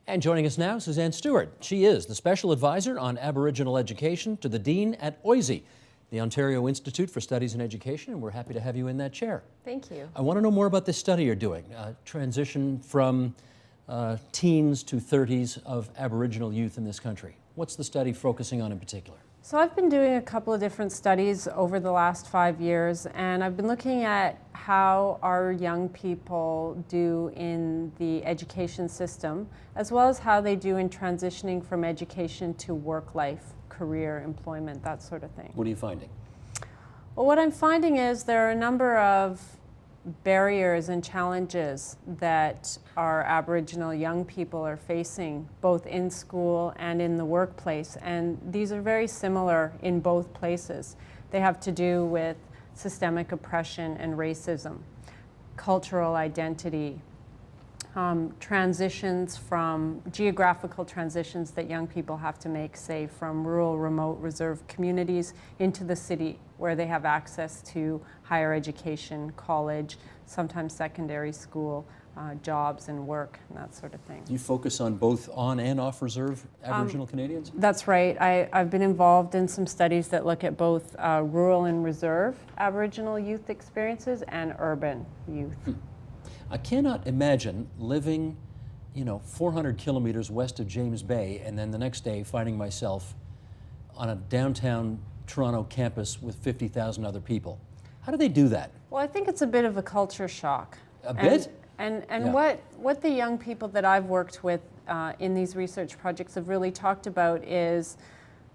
And joining us now, Suzanne Stewart. She is the Special Advisor on Aboriginal Education to the Dean at OISE, the Ontario Institute for Studies in Education, and we're happy to have you in that chair. Thank you. I want to know more about this study you're doing, transition from teens to 30s of Aboriginal youth in this country. What's the study focusing on in particular? So I've been doing a couple of different studies over the last 5 years, and I've been looking at how our young people do in the education system, as well as how they do in transitioning from education to work life, career, employment, that sort of thing. What are you finding? Well, what I'm finding is there are a number of barriers and challenges that our Aboriginal young people are facing, both in school and in the workplace, and these are very similar in both places. They have to do with systemic oppression and racism, cultural identity, transitions from geographical transitions that young people have to make, say from rural, remote, reserve communities into the city where they have access to higher education, college, sometimes secondary school, jobs and work, and that sort of thing. Do you focus on both on and off reserve Aboriginal Canadians? That's right. I've been involved in some studies that look at both rural and reserve Aboriginal youth experiences and urban youth. I cannot imagine living, 400 kilometers west of James Bay and then the next day finding myself on a downtown Toronto campus with 50,000 other people. How do they do that? Well, I think it's a bit of a culture shock. A bit? And Yeah. what the young people that I've worked with in these research projects have really talked about is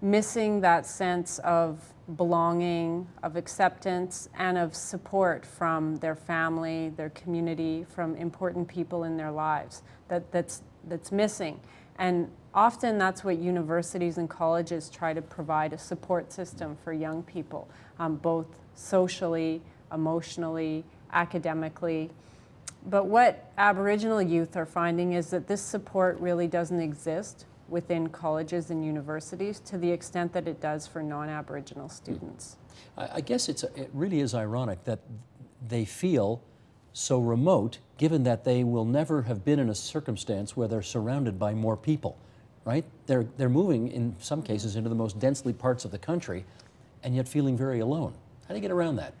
missing that sense of belonging, of acceptance, and of support from their family, their community, from important people in their lives. That's missing. And often that's what universities and colleges try to provide, a support system for young people, both socially, emotionally, academically. But what Aboriginal youth are finding is that this support really doesn't exist within colleges and universities to the extent that it does for non-Aboriginal students. I guess it really is ironic that they feel so remote, given that they will never have been in a circumstance where they're surrounded by more people, right? They're moving, in some cases, into the most densely parts of the country, and yet feeling very alone. How do you get around that?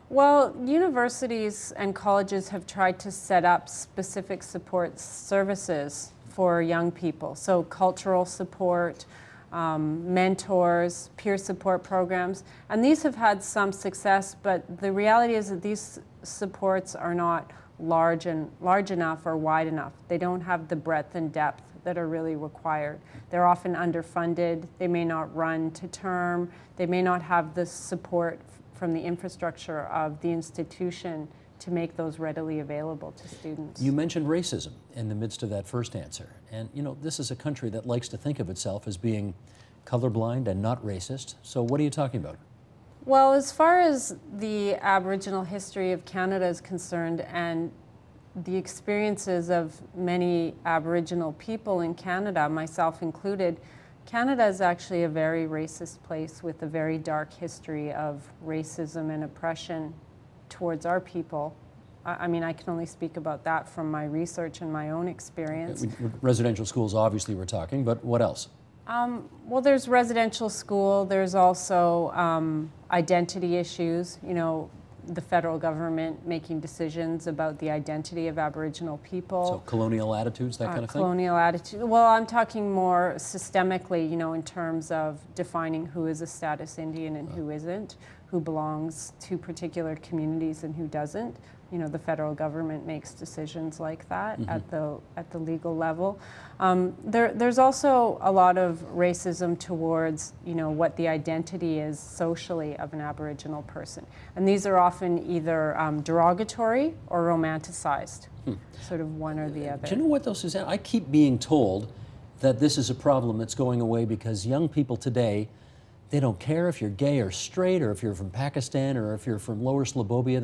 Well, universities and colleges have tried to set up specific support services for young people. So cultural support, mentors, peer support programs, and these have had some success, but the reality is that these supports are not large enough or wide enough. They don't have the breadth and depth that are really required. They're often underfunded, they may not run to term, they may not have the support from the infrastructure of the institution to make those readily available to students. You mentioned racism in the midst of that first answer. And this is a country that likes to think of itself as being colorblind and not racist. So what are you talking about? Well, as far as the Aboriginal history of Canada is concerned and the experiences of many Aboriginal people in Canada, myself included, Canada is actually a very racist place with a very dark history of racism and oppression towards our people. I mean, I can only speak about that from my research and my own experience. Residential schools, obviously, we're talking, but what else? Well, there's residential school. There's also identity issues. The federal government making decisions about the identity of Aboriginal people. So colonial attitudes, that kind of thing? Colonial attitude. Well, I'm talking more systemically, in terms of defining who is a status Indian and who isn't, who belongs to particular communities and who doesn't. The federal government makes decisions like that at the legal level. There's also a lot of racism towards, what the identity is socially of an Aboriginal person. And these are often either derogatory or romanticized, sort of one or the other. Do you know what though, Suzanne? I keep being told that this is a problem that's going away because young people today, they don't care if you're gay or straight, or if you're from Pakistan, or if you're from Lower Slobovia.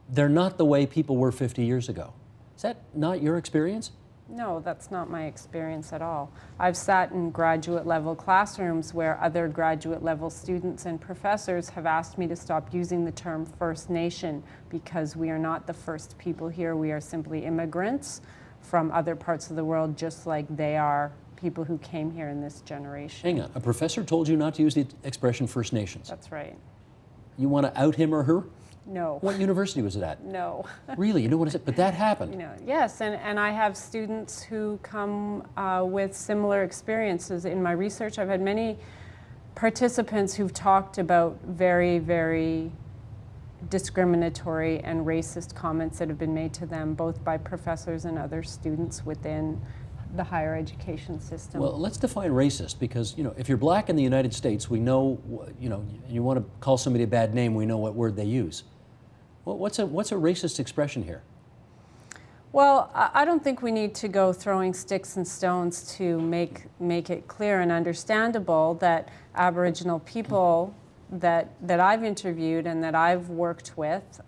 They're not the way people were 50 years ago. Is that not your experience? No, that's not my experience at all. I've sat in graduate level classrooms where other graduate level students and professors have asked me to stop using the term First Nation because we are not the first people here. We are simply immigrants from other parts of the world, just like they are people who came here in this generation. Hang on, a professor told you not to use the expression First Nations. That's right. You want to out him or her? No. What university was it at? No. Really? You know what is it? But that happened. You know, yes, and I have students who come with similar experiences. In my research, I've had many participants who've talked about very, very discriminatory and racist comments that have been made to them, both by professors and other students within the higher education system. Well, let's define racist, because, you know, if you're black in the United States, we know, you know, you want to call somebody a bad name, we know what word they use. Well, what's a racist expression here? Well, I don't think we need to go throwing sticks and stones to make it clear and understandable that Aboriginal people that I've interviewed and that I've worked with,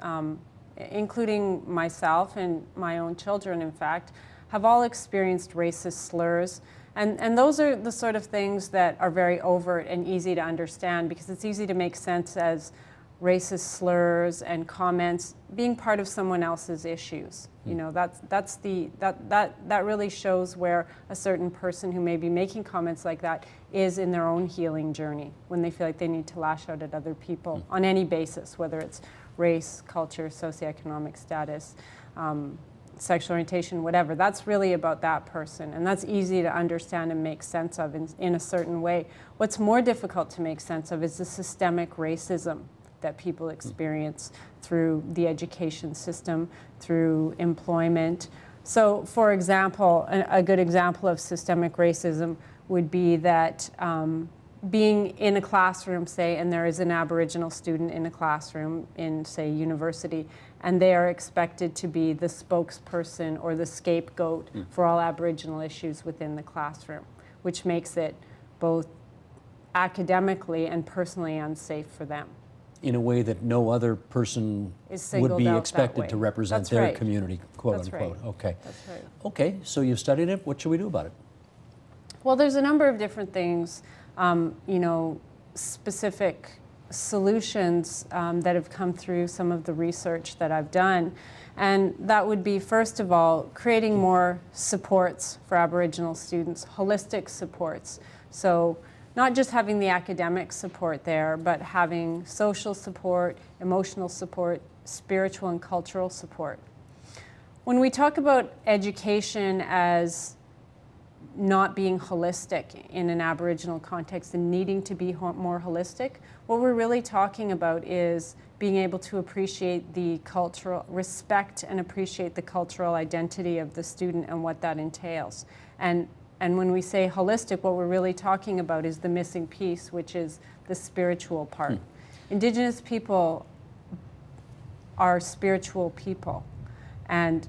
including myself and my own children, in fact, have all experienced racist slurs. And those are the sort of things that are very overt and easy to understand, because it's easy to make sense as racist slurs and comments being part of someone else's issues. You know, that really shows where a certain person who may be making comments like that is in their own healing journey, when they feel like they need to lash out at other people on any basis, whether it's race, culture, socioeconomic status, sexual orientation, whatever. That's really about that person, and that's easy to understand and make sense of in a certain way. What's more difficult to make sense of is the systemic racism that people experience through the education system, through employment. So, for example, a good example of systemic racism would be that being in a classroom, say, and there is an Aboriginal student in a classroom in, say, university, and they are expected to be the spokesperson or the scapegoat for all Aboriginal issues within the classroom, which makes it both academically and personally unsafe for them. In a way that no other person would be expected to represent their community, quote unquote. Right. Okay. That's right. Okay, so you've studied it. What should we do about it? Well, there's a number of different things, you know, specific solutions that have come through some of the research that I've done. And that would be, first of all, creating more supports for Aboriginal students, holistic supports. So not just having the academic support there, but having social support, emotional support, spiritual and cultural support. When we talk about education as not being holistic in an Aboriginal context and needing to be more holistic, what we're really talking about is being able to appreciate the cultural, respect and appreciate the cultural identity of the student and what that entails. And when we say holistic, what we're really talking about is the missing piece, which is the spiritual part. Indigenous people are spiritual people, and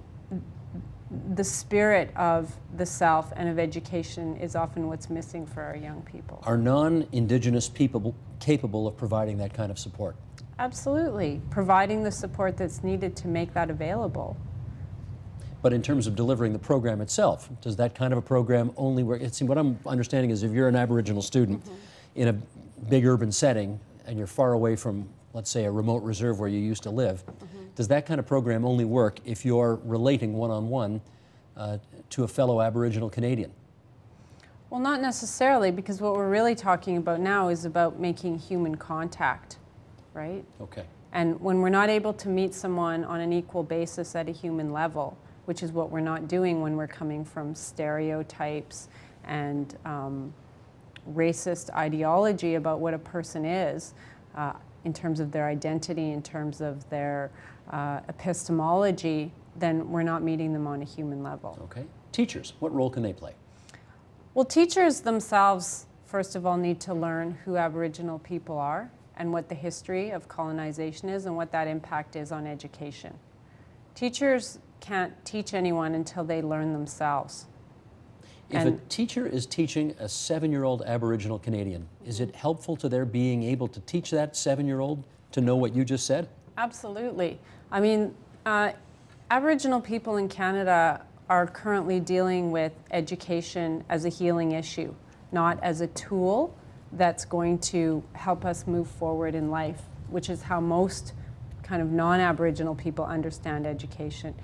the spirit of the self and of education is often what's missing for our young people. Are non-Indigenous people capable of providing that kind of support? Absolutely. Providing the support that's needed to make that available. But in terms of delivering the program itself, does that kind of a program only work? See, what I'm understanding is if you're an Aboriginal student in a big urban setting and you're far away from, let's say, a remote reserve where you used to live, does that kind of program only work if you're relating one-on-one to a fellow Aboriginal Canadian? Well, not necessarily, because what we're really talking about now is about making human contact, right? Okay. And when we're not able to meet someone on an equal basis at a human level, which is what we're not doing when we're coming from stereotypes and racist ideology about what a person is, in terms of their identity, in terms of their epistemology, then we're not meeting them on a human level. Okay. Teachers, what role can they play? Well, teachers themselves, first of all, need to learn who Aboriginal people are and what the history of colonization is and what that impact is on education. Teachers can't teach anyone until they learn themselves. If a teacher is teaching a 7-year-old Aboriginal Canadian, is it helpful to their being able to teach that 7-year-old to know what you just said? Absolutely. I mean, Aboriginal people in Canada are currently dealing with education as a healing issue, not as a tool that's going to help us move forward in life, which is how most kind of non-Aboriginal people understand education.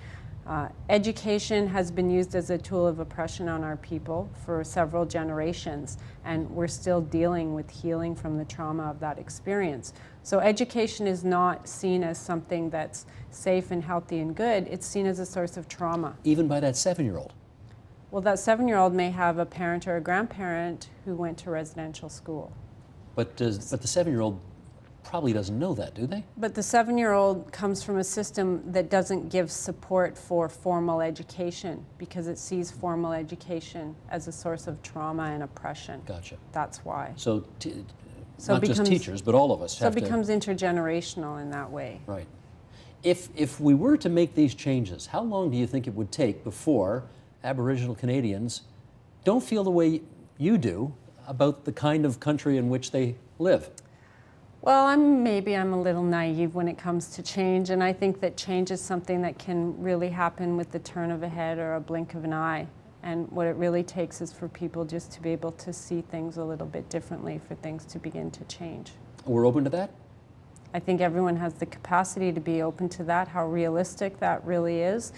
Education has been used as a tool of oppression on our people for several generations, and we're still dealing with healing from the trauma of that experience. So education is not seen as something that's safe and healthy and good. It's seen as a source of trauma. Even by that 7-year-old? Well, that 7-year-old may have a parent or a grandparent who went to residential school. But the 7-year-old probably doesn't know that, do they? But the 7-year-old comes from a system that doesn't give support for formal education because it sees formal education as a source of trauma and oppression. Gotcha. That's why. So, So not just teachers, but all of us So have it to... becomes intergenerational in that way. Right. If we were to make these changes, how long do you think it would take before Aboriginal Canadians don't feel the way you do about the kind of country in which they live? Well, maybe I'm a little naive when it comes to change, and I think that change is something that can really happen with the turn of a head or a blink of an eye. And what it really takes is for people just to be able to see things a little bit differently, for things to begin to change. We're open to that? I think everyone has the capacity to be open to that. How realistic that really is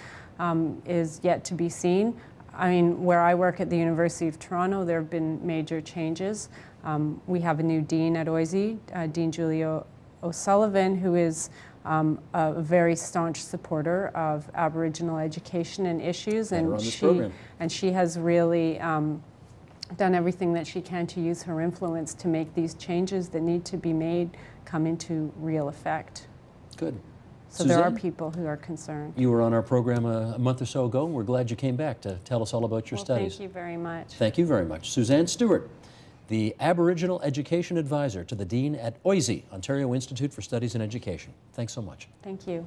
yet to be seen. I mean, where I work at the University of Toronto, there have been major changes. We have a new dean at OISE, Dean Julia O'Sullivan, who is a very staunch supporter of Aboriginal education and issues, and she has really done everything that she can to use her influence to make these changes that need to be made come into real effect. Good. So Suzanne, there are people who are concerned. you were on our program a month or so ago, and we're glad you came back to tell us all about your studies. Thank you very much. Thank you very much. Suzanne Stewart, the Aboriginal Education Advisor to the Dean at OISE, Ontario Institute for Studies in Education. Thanks so much. Thank you.